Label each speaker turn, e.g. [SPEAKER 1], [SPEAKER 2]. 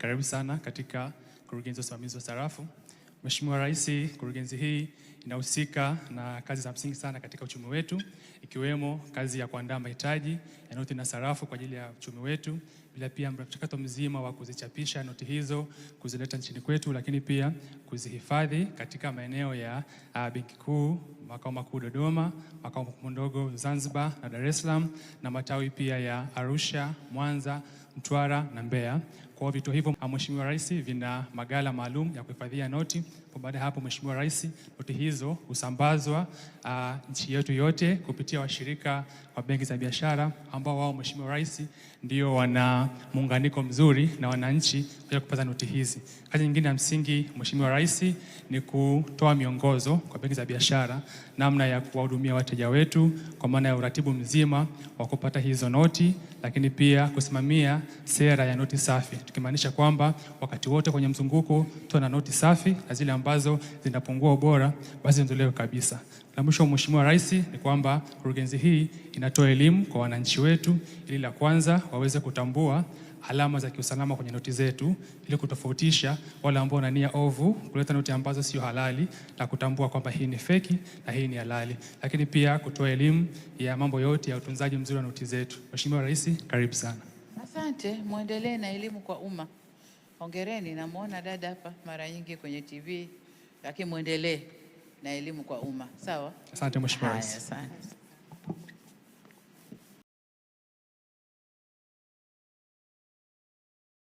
[SPEAKER 1] karibu sana katika kurugenzi ya usimamizi wa sarafu. Mheshimiwa Rais, kurugenzi hii inahusika na kazi za msingi sana katika uchumi wetu, ikiwemo kazi ya kuandaa mahitaji ya noti na sarafu kwa ajili ya uchumi wetu, bila pia mchakato mzima wa kuzichapisha noti hizo, kuzileta nchini kwetu, lakini pia kuzihifadhi katika maeneo ya Benki Kuu, makao makuu Dodoma, makao makuu ndogo Zanzibar na Dar es Salaam, na matawi pia ya Arusha, Mwanza, Mtwara na Mbeya. Kwa vituo hivyo, Mheshimiwa Rais, vina maghala maalum ya kuhifadhia noti. Kwa baada ya hapo, Mheshimiwa Rais, noti hizo husambazwa nchi yetu yote kupitia washirika wa benki za biashara ambao wao, Mheshimiwa Rais, ndio wana muunganiko mzuri na wananchi kwa kupata noti hizi. Kazi nyingine ya msingi, Mheshimiwa Rais, ni kutoa miongozo kwa benki za biashara namna ya kuwahudumia wateja wetu kwa maana ya uratibu mzima wa kupata hizo noti, lakini pia kusimamia sera ya noti safi, tukimaanisha kwamba wakati wote kwenye mzunguko tuwe na noti safi na zile ambazo zinapungua ubora basi ziondolewe kabisa. La mwisho, Mheshimiwa Rais, ni kwamba kurugenzi hii inatoa elimu kwa wananchi wetu ili la kwanza waweze kutambua alama za kiusalama kwenye noti zetu ili kutofautisha wale ambao wana nia ovu kuleta noti ambazo sio halali na kutambua kwamba hii ni feki na hii ni halali, lakini pia kutoa elimu ya mambo yote ya utunzaji mzuri wa noti zetu. Mheshimiwa Rais, karibu sana.
[SPEAKER 2] Asante, muendelee na elimu kwa umma. Hongereni, namuona dada hapa mara nyingi kwenye TV, lakini muendelee na elimu kwa umma. Sawa?
[SPEAKER 1] Asante Mheshimiwa Rais.
[SPEAKER 2] Asante.